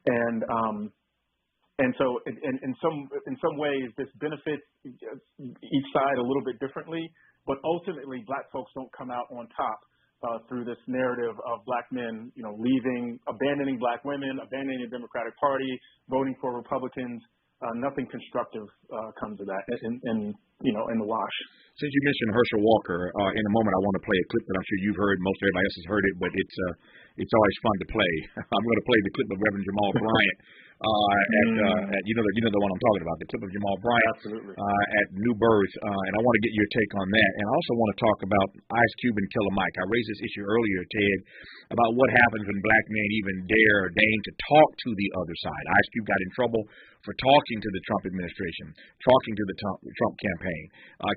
And so in some ways this benefits each side a little bit differently, but ultimately black folks don't come out on top through this narrative of black men, leaving, abandoning black women, abandoning the Democratic Party, voting for Republicans. Nothing constructive comes of that in the wash. Since you mentioned Herschel Walker, in a moment I want to play a clip that I'm sure you've heard. Most everybody else has heard it, but it's always fun to play. I'm going to play the clip of Reverend Jamal Bryant at you know the one I'm talking about, the clip of Jamal Bryant at New Birth, and I want to get your take on that. And I also want to talk about Ice Cube and Killer Mike. I raised this issue earlier, Ted, about what happens when black men even dare or deign to talk to the other side. Ice Cube got in trouble for talking to the Trump administration, talking to the Trump campaign.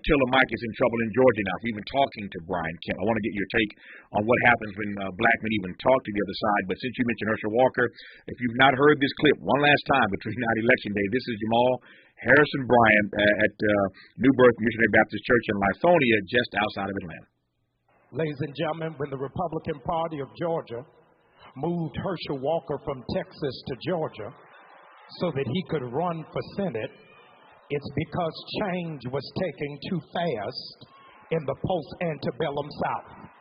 Killer Mike is in trouble in Georgia now for even talking to Brian Kemp. I want to get your take on what happens when black men even talk to the other side. But since you mentioned Herschel Walker, if you've not heard this clip one last time between now and Election Day, this is Jamal Harrison Bryant at New Birth Missionary Baptist Church in Lithonia, just outside of Atlanta. Ladies and gentlemen, when the Republican Party of Georgia moved Herschel Walker from Texas to Georgia so that he could run for Senate, it's because change was taking too fast in the post-antebellum South.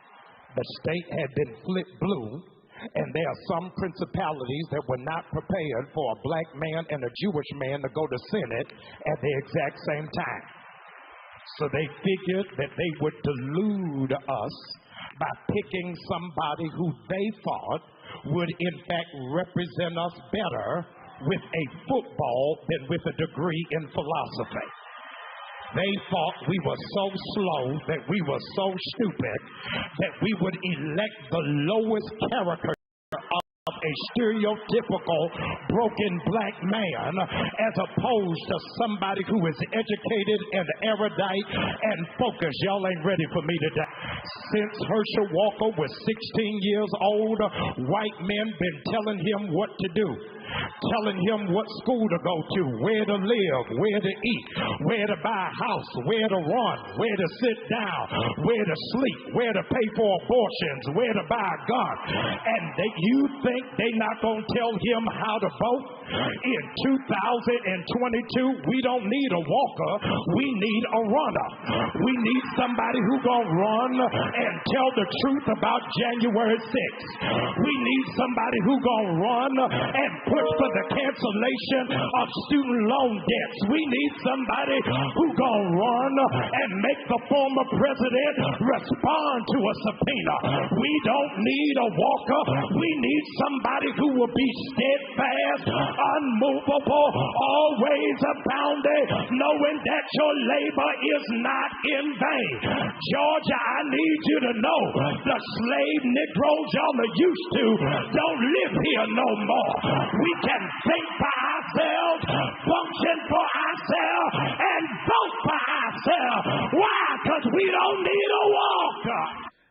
The state had been flipped blue, and there are some principalities that were not prepared for a black man and a Jewish man to go to Senate at the exact same time. So they figured that they would delude us by picking somebody who they thought would in fact represent us better with a football than with a degree in philosophy. They thought we were so slow, that we were so stupid, that we would elect the lowest character of a stereotypical broken black man as opposed to somebody who is educated and erudite and focused. Y'all ain't ready for me today. Since Herschel Walker was 16 years old, white men been telling him what to do, telling him what school to go to, where to live, where to eat, where to buy a house, where to run, where to sit down, where to sleep, where to pay for abortions, where to buy a gun. And you think they not going to tell him how to vote? In 2022, we don't need a walker, we need a runner. We need somebody who going to run and tell the truth about January 6th. We need somebody who going to run and push for the cancellation of student loan debts. We need somebody who going to run and make the former president respond to a subpoena. We don't need a walker. We need somebody who will be steadfast, unmovable, always abounding, knowing that your labor is not in vain. Georgia, I need you to know the slave Negroes y'all are used to don't live here no more. We can think for ourselves, function for ourselves, and vote for ourselves. Why? Because we don't need a walker.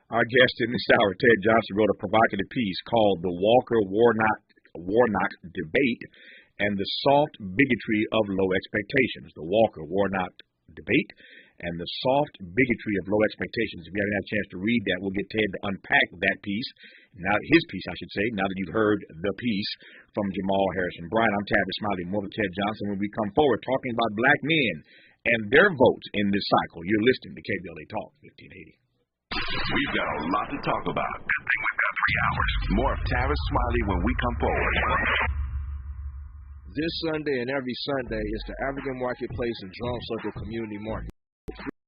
Our guest in this hour, Ted Johnson, wrote a provocative piece called The Walker-Warnock Debate and the Soft Bigotry of Low Expectations. The Walker-Warnock Debate and the Soft Bigotry of Low Expectations. If you haven't had a chance to read that, we'll get Ted to unpack that piece. Now, his piece, I should say, now that you've heard the piece from Jamal Harrison. Brian, I'm Tavis Smiley, more with Ted Johnson. When we come forward talking about black men and their votes in this cycle, you're listening to KBLA Talk 1580. We've got a lot to talk about. Good thing we've got 3 hours. More of Tavis Smiley when we come forward. This Sunday and every Sunday is the African Marketplace and Drum Circle Community Market.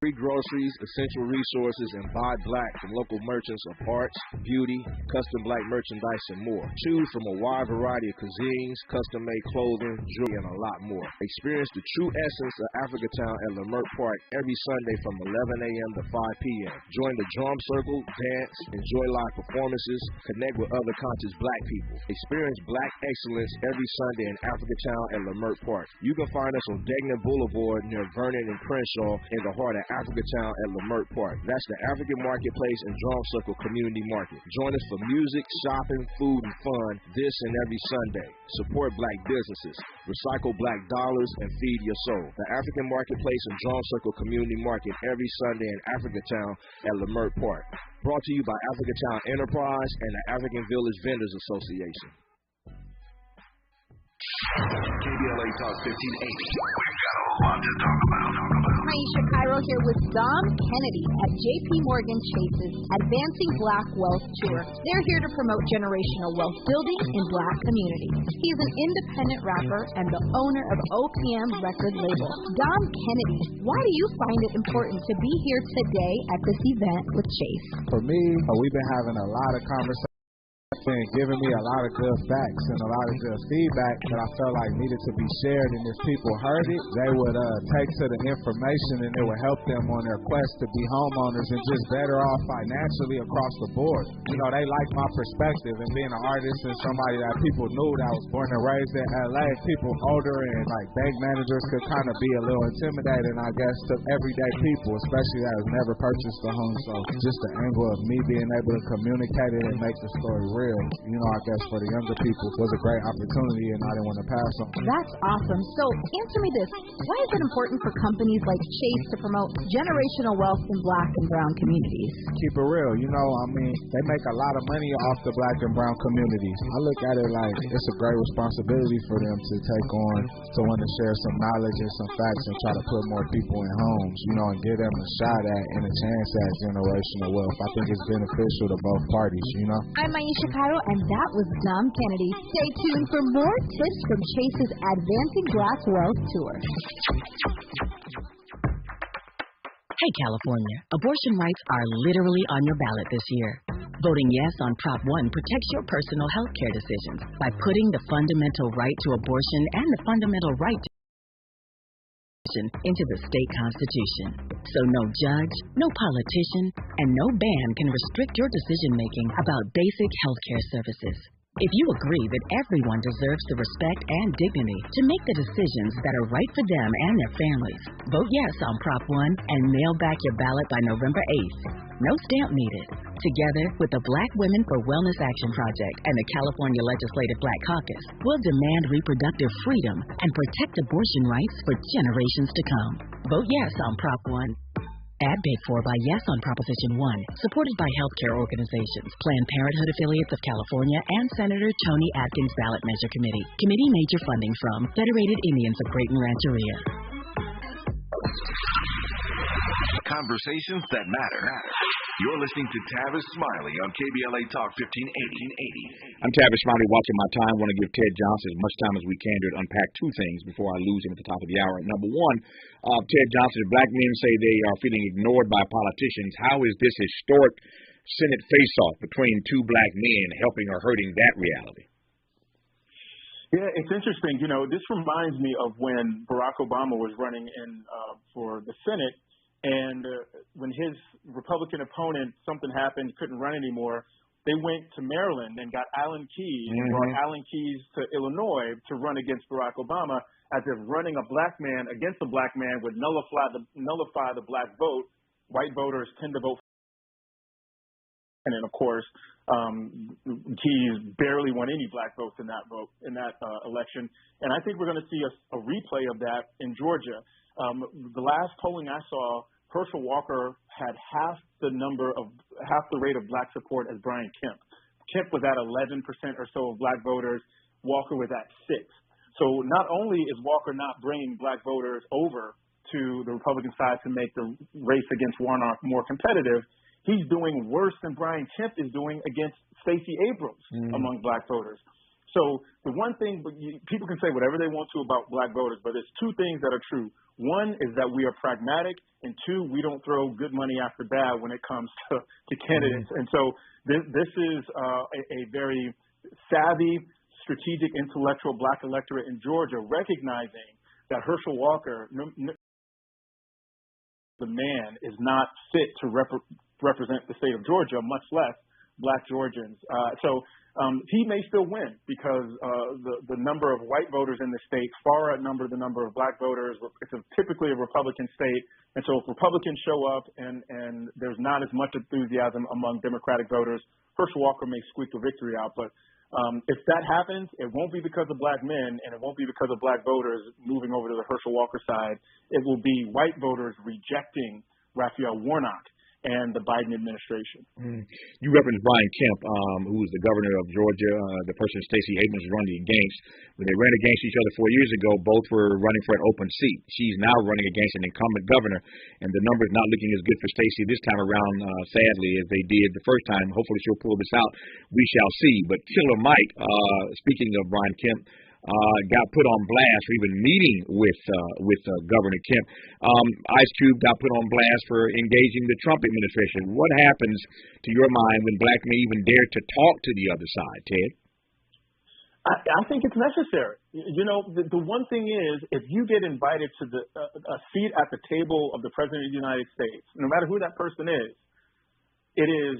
Free groceries, essential resources, and buy black from local merchants of arts, beauty, custom black merchandise, and more. Choose from a wide variety of cuisines, custom-made clothing, jewelry, and a lot more. Experience the true essence of Africatown at Lamert Park every Sunday from 11 a.m. to 5 p.m. Join the drum circle, dance, enjoy live performances, connect with other conscious black people. Experience black excellence every Sunday in Africatown at Lamert Park. You can find us on Degnan Boulevard near Vernon and Crenshaw in the heart of Africatown at Lamert Park. That's the African Marketplace and Drum Circle Community Market. Join us for music, shopping, food, and fun this and every Sunday. Support black businesses, recycle black dollars, and feed your soul. The African Marketplace and Drum Circle Community Market every Sunday in Africatown at Lamert Park. Brought to you by Africatown Enterprise and the African Village Vendors Association. KBLA Talk 1580. We've got a lot to talk about. Aisha Cairo here with Dom Kennedy at JP Morgan Chase's Advancing Black Wealth Tour. They're here to promote generational wealth building in black communities. He is an independent rapper and the owner of OPM record label. Dom Kennedy, why do you find it important to be here today at this event with Chase? For me, we've been having a lot of conversations and giving me a lot of good facts and a lot of good feedback that I felt like needed to be shared, and if people heard it, they would take to the information and it would help them on their quest to be homeowners and just better off financially across the board. You know, they like my perspective, and being an artist and somebody that people knew that was born and raised in LA, people older and like bank managers could kind of be a little intimidating, I guess, to everyday people, especially that has never purchased a home. So just the angle of me being able to communicate it and make the story real I guess for the younger people was a great opportunity, and I didn't want to pass on. That's awesome. So answer me this. Why is it important for companies like Chase to promote generational wealth in Black and brown communities? Keep it real. They make a lot of money off the Black and brown communities. I look at it like it's a great responsibility for them to take on, to want to share some knowledge and some facts and try to put more people in homes, and give them a shot at and a chance at generational wealth. I think it's beneficial to both parties, I'm Aisha Cairo, and that was Dom Kennedy. Stay tuned for more tips from Chase's Advancing Black Wealth Tour. Hey, California, abortion rights are literally on your ballot this year. Voting yes on Prop 1 protects your personal health care decisions by putting the fundamental right to abortion and the fundamental right to into the state constitution. So no judge, no politician, and no ban can restrict your decision-making about basic health care services. If you agree that everyone deserves the respect and dignity to make the decisions that are right for them and their families, vote yes on Prop 1 and mail back your ballot by November 8th. No stamp needed. Together with the Black Women for Wellness Action Project and the California Legislative Black Caucus, we'll demand reproductive freedom and protect abortion rights for generations to come. Vote yes on Prop 1. Ad paid for by Yes on Proposition 1, supported by healthcare organizations, Planned Parenthood affiliates of California, and Senator Tony Atkins Ballot Measure Committee. Committee major funding from Federated Indians of Greater Rancheria. Conversations that matter. You're listening to Tavis Smiley on KBLA Talk 1580. I'm Tavis Smiley, watching my time. I want to give Ted Johnson as much time as we can to unpack two things before I lose him at the top of the hour. Number one, Ted Johnson, Black men say they are feeling ignored by politicians. How is this historic Senate face-off between two black men helping or hurting that reality? Yeah, it's interesting. This reminds me of when Barack Obama was running in for the Senate, and when his Republican opponent, something happened, couldn't run anymore, they went to Maryland and got Alan Keyes, brought Alan Keyes to Illinois to run against Barack Obama, as if running a black man against a black man would nullify the black vote. White voters tend to vote. And then, of course, Keyes barely won any black votes in that election. And I think we're going to see a replay of that in Georgia. The last polling I saw, Herschel Walker had half the rate of black support as Brian Kemp. Kemp was at 11% or so of black voters. Walker was at 6%. So not only is Walker not bringing black voters over to the Republican side to make the race against Warnock more competitive, he's doing worse than Brian Kemp is doing against Stacey Abrams among black voters. So the one thing, people can say whatever they want to about black voters, but there's two things that are true. One is that we are pragmatic, and two, we don't throw good money after bad when it comes to candidates. And so this is a very savvy, strategic, intellectual black electorate in Georgia recognizing that Herschel Walker, the man, is not fit to represent the state of Georgia, much less black Georgians. So he may still win because the number of white voters in the state far outnumber the number of black voters. It's typically a Republican state. And so if Republicans show up and there's not as much enthusiasm among Democratic voters, Herschel Walker may squeak the victory out. But if that happens, it won't be because of black men and it won't be because of black voters moving over to the Herschel Walker side. It will be white voters rejecting Raphael Warnock and the Biden administration. You referenced Brian Kemp, who was the governor of Georgia, the person Stacey Abrams was running against. When they ran against each other 4 years ago, both were running for an open seat. She's now running against an incumbent governor, and the numbers not looking as good for Stacey this time around, sadly, as they did the first time. Hopefully she'll pull this out. We shall see. But Killer Mike, speaking of Brian Kemp, got put on blast for even meeting with Governor Kemp. Ice Cube got put on blast for engaging the Trump administration. What happens to your mind when black men even dare to talk to the other side, Ted? I think it's necessary. The one thing is, if you get invited to a seat at the table of the President of the United States, no matter who that person is, it is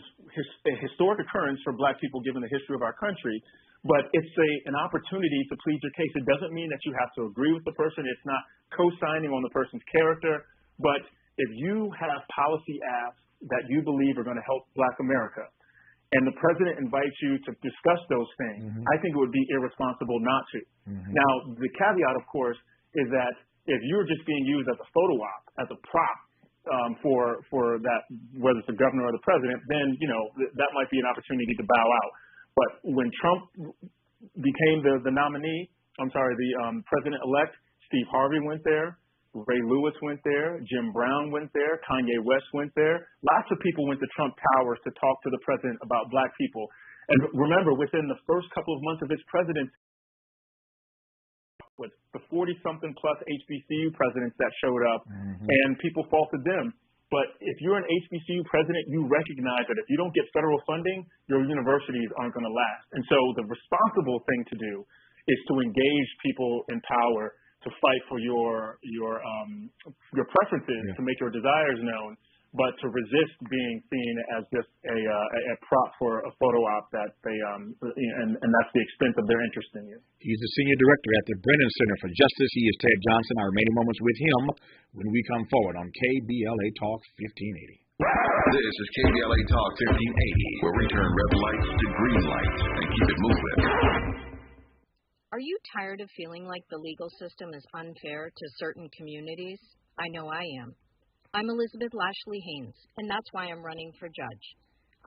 a historic occurrence for black people given the history of our country. But it's an opportunity to plead your case. It doesn't mean that you have to agree with the person. It's not co-signing on the person's character. But if you have policy asks that you believe are going to help black America, and the president invites you to discuss those things, I think it would be irresponsible not to. Now, the caveat, of course, is that if you're just being used as a photo op, as a prop for that, whether it's the governor or the president, then, that might be an opportunity to bow out. But when Trump became the nominee, the president-elect, Steve Harvey went there, Ray Lewis went there, Jim Brown went there, Kanye West went there. Lots of people went to Trump Towers to talk to the president about black people. And remember, within the first couple of months of his presidency, with the 40-something plus HBCU presidents that showed up, and people faulted them. But if you're an HBCU president, you recognize that if you don't get federal funding, your universities aren't going to last. And so the responsible thing to do is to engage people in power to fight for your preferences, to make your desires known, but to resist being seen as just a prop for a photo op that they and that's the extent of their interest in you. He's the senior director at the Brennan Center for Justice. He is Ted Johnson. Our remaining moments with him when we come forward on KBLA Talk 1580. This is KBLA Talk 1580, where we turn red lights to green lights and keep it moving. Are you tired of feeling like the legal system is unfair to certain communities? I know I am. I'm Elizabeth Lashley Haynes, and that's why I'm running for judge.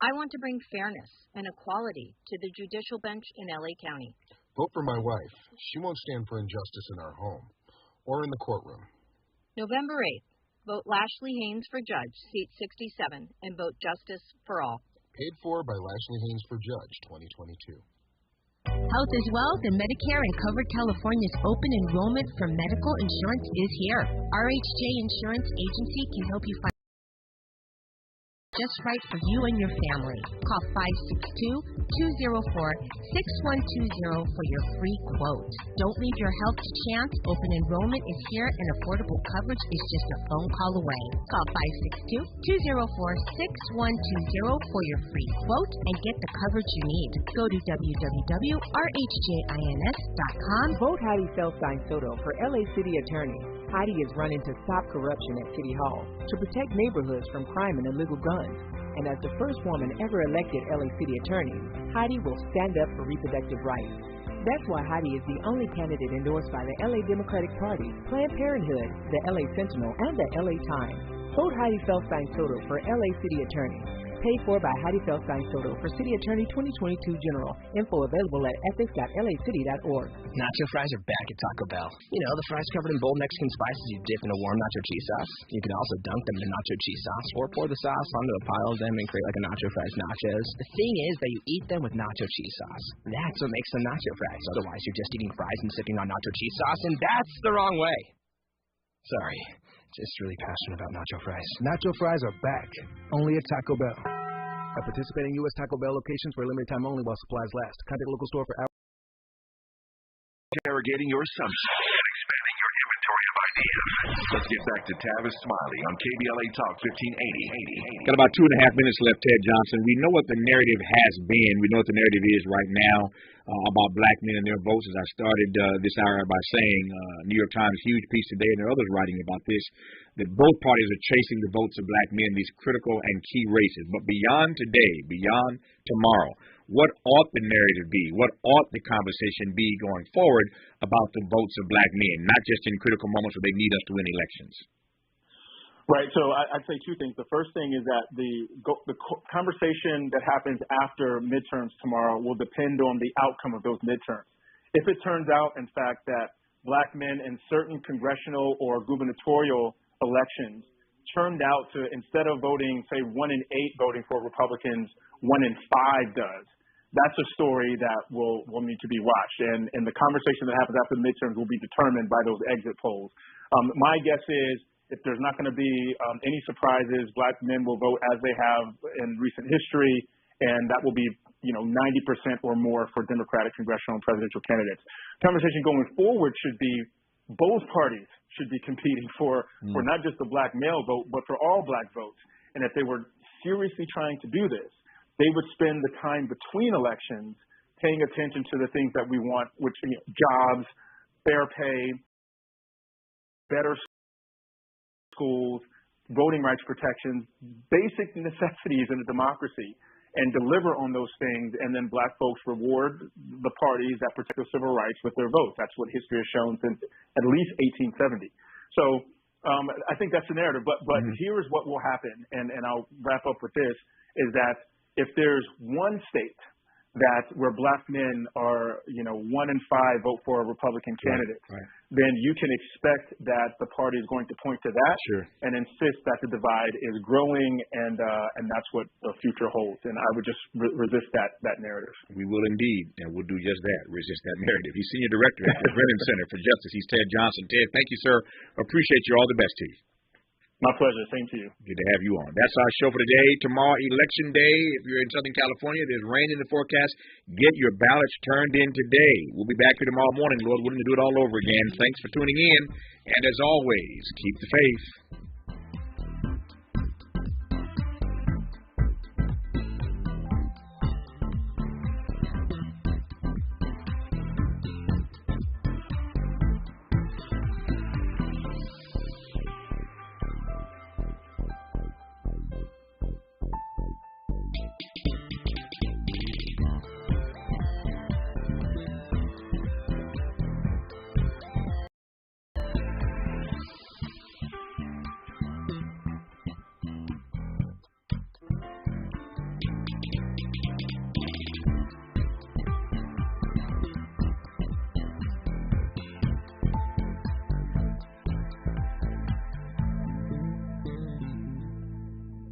I want to bring fairness and equality to the judicial bench in LA County. Vote for my wife. She won't stand for injustice in our home or in the courtroom. November 8th, vote Lashley Haynes for judge, seat 67, and vote justice for all. Paid for by Lashley Haynes for Judge 2022. Health is Wealth and Medicare and Covered California's open enrollment for medical insurance is here. RHJ Insurance Agency can help you find just right for you and your family. Call 562-204-6120 for your free quote. Don't leave your health to chance. Open enrollment is here and affordable coverage is just a phone call away. Call 562-204-6120 for your free quote and get the coverage you need. Go to www.rhjins.com. Vote Heidi Feldstein Soto for LA City Attorney. Heidi is running to stop corruption at City Hall, to protect neighborhoods from crime and illegal guns. And as the first woman ever elected LA City Attorney, Heidi will stand up for reproductive rights. That's why Heidi is the only candidate endorsed by the LA Democratic Party, Planned Parenthood, the LA Sentinel, and the LA Times. Vote Heidi Feldstein Soto for LA City Attorney. Paid for by Heidi Feldstein Soto for City Attorney 2022 General. Info available at ethics.lacity.org. Nacho fries are back at Taco Bell. You know, the fries covered in bold Mexican spices you dip in a warm nacho cheese sauce. You can also dunk them in nacho cheese sauce or pour the sauce onto a pile of them and create like a nacho fries nachos. The thing is that you eat them with nacho cheese sauce. That's what makes them nacho fries. Otherwise, you're just eating fries and sipping on nacho cheese sauce, and that's the wrong way. Sorry. Just really passionate about nacho fries. Nacho fries are back, only at Taco Bell. At participating U.S. Taco Bell locations for a limited time only while supplies last. Contact local store for hours. Interrogating your assumptions and expanding your inventory of ideas. Let's get back to Tavis Smiley on KBLA Talk 1580. Got about 2.5 minutes left, Ted Johnson. We know what the narrative has been. We know what the narrative is right now about black men and their votes. As I started this hour by saying, New York Times, huge piece today, and there are others writing about this, that both parties are chasing the votes of black men in these critical and key races. But beyond today, beyond tomorrow, what ought the narrative be? What ought the conversation be going forward about the votes of black men, not just in critical moments where they need us to win elections? Right. So I'd say two things. The first thing is that the conversation that happens after midterms tomorrow will depend on the outcome of those midterms. If it turns out, in fact, that black men in certain congressional or gubernatorial elections turned out to, instead of voting, say, 1 in 8 voting for Republicans, 1 in 5 does, that's a story that will need to be watched. And the conversation that happens after the midterms will be determined by those exit polls. My guess is, if there's not going to be any surprises, black men will vote as they have in recent history, and that will be, 90% or more for Democratic congressional and presidential candidates. Conversation going forward should be both parties should be competing for not just the black male vote, but for all black votes. And if they were seriously trying to do this, they would spend the time between elections paying attention to the things that we want, which jobs, fair pay, better schools, voting rights protections, basic necessities in a democracy. and deliver on those things, and then black folks reward the parties that protect their civil rights with their votes. That's what history has shown since at least 1870. So I think that's the narrative. But here is what will happen, and I'll wrap up with this, is that if there's one state where black men are, 1 in 5 vote for a Republican candidate, then you can expect that the party is going to point to that and insist that the divide is growing, and that's what the future holds. And I would just resist that narrative. We will indeed, and we'll do just that, resist that narrative. He's Senior Director at the Brennan Center for Justice. He's Ted Johnson. Ted, thank you, sir. Appreciate you. All the best to you. My pleasure. Same to you. Good to have you on. That's our show for today. Tomorrow, Election Day. If you're in Southern California, there's rain in the forecast. Get your ballots turned in today. We'll be back here tomorrow morning, Lord willing, to do it all over again. Thanks for tuning in. And as always, keep the faith.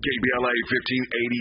KBLA 1580